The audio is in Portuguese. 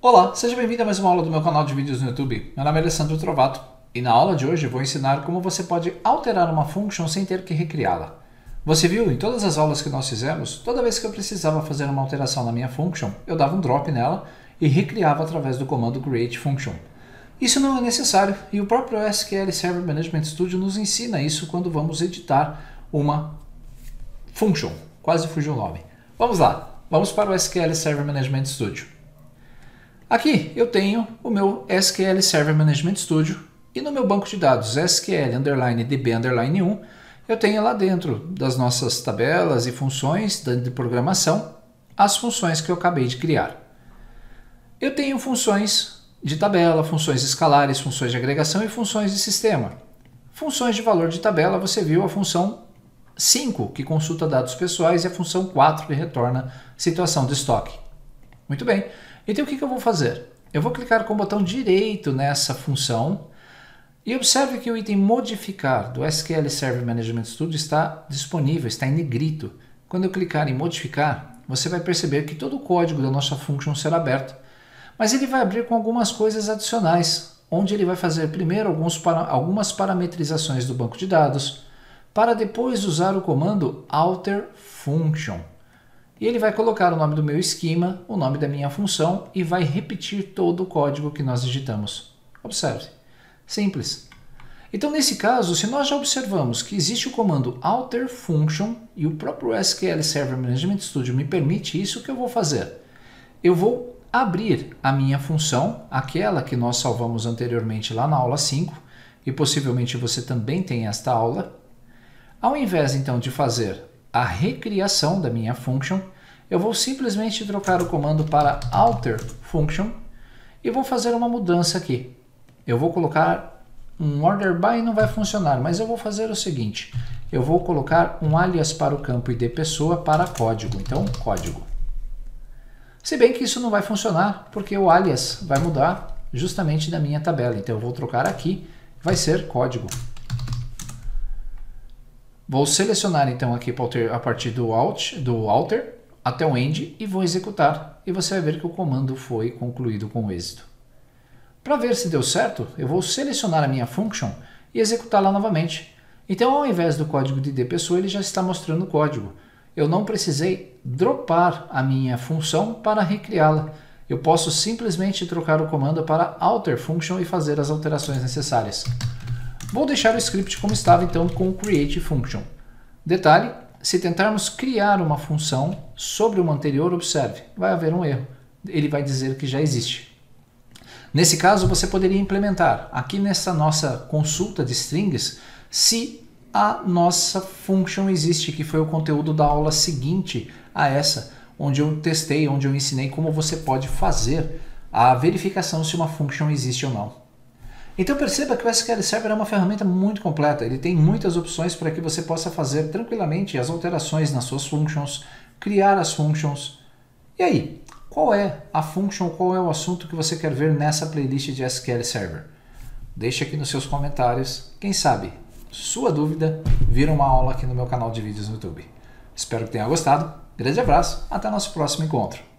Olá, seja bem-vindo a mais uma aula do meu canal de vídeos no YouTube. Meu nome é Alessandro Trovato e na aula de hoje eu vou ensinar como você pode alterar uma function sem ter que recriá-la. Você viu em todas as aulas que nós fizemos, toda vez que eu precisava fazer uma alteração na minha function, eu dava um drop nela e recriava através do comando createFunction. Isso não é necessário e o próprio SQL Server Management Studio nos ensina isso quando vamos editar uma function. Quase fugiu o nome. Vamos lá, vamos para o SQL Server Management Studio. Aqui eu tenho o meu SQL Server Management Studio e no meu banco de dados SQL_DB_1 eu tenho lá dentro das nossas tabelas e funções de programação as funções que eu acabei de criar. Eu tenho funções de tabela, funções escalares, funções de agregação e funções de sistema. Funções de valor de tabela, você viu a função 5 que consulta dados pessoais e a função 4 que retorna situação de estoque. Muito bem. Então o que eu vou fazer? Eu vou clicar com o botão direito nessa função e observe que o item modificar do SQL Server Management Studio está disponível, está em negrito. Quando eu clicar em modificar, você vai perceber que todo o código da nossa function será aberto, mas ele vai abrir com algumas coisas adicionais, onde ele vai fazer primeiro algumas parametrizações do banco de dados, para depois usar o comando alterFunction. E ele vai colocar o nome do meu esquema, o nome da minha função e vai repetir todo o código que nós digitamos. Observe. Simples. Então, nesse caso, se nós já observamos que existe o comando alterFunction e o próprio SQL Server Management Studio me permite isso, o que eu vou fazer? Eu vou abrir a minha função, aquela que nós salvamos anteriormente lá na aula 5, e possivelmente você também tem esta aula. Ao invés, então, de fazer a recriação da minha function, eu vou simplesmente trocar o comando para alterFunction e vou fazer uma mudança aqui. Eu vou colocar um order by, não vai funcionar, mas eu vou fazer o seguinte, eu vou colocar um alias para o campo id pessoa para código, então código. Se bem que isso não vai funcionar, porque o alias vai mudar justamente da minha tabela, então eu vou trocar aqui, vai ser código. Vou selecionar então aqui a partir do alter até o end e vou executar. E você vai ver que o comando foi concluído com êxito. Para ver se deu certo, eu vou selecionar a minha function e executá-la novamente. Então, ao invés do código de id pessoa, ele já está mostrando o código. Eu não precisei dropar a minha função para recriá-la. Eu posso simplesmente trocar o comando para alterFunction e fazer as alterações necessárias. Vou deixar o script como estava então com o createFunction. Detalhe, se tentarmos criar uma função sobre uma anterior, observe, vai haver um erro. Ele vai dizer que já existe. Nesse caso, você poderia implementar aqui nessa nossa consulta de strings se a nossa function existe, que foi o conteúdo da aula seguinte a essa, onde eu testei, onde eu ensinei como você pode fazer a verificação se uma function existe ou não. Então perceba que o SQL Server é uma ferramenta muito completa, ele tem muitas opções para que você possa fazer tranquilamente as alterações nas suas functions, criar as functions. E aí, qual é a function, qual é o assunto que você quer ver nessa playlist de SQL Server? Deixe aqui nos seus comentários, quem sabe, sua dúvida vira uma aula aqui no meu canal de vídeos no YouTube. Espero que tenha gostado, grande abraço, até nosso próximo encontro.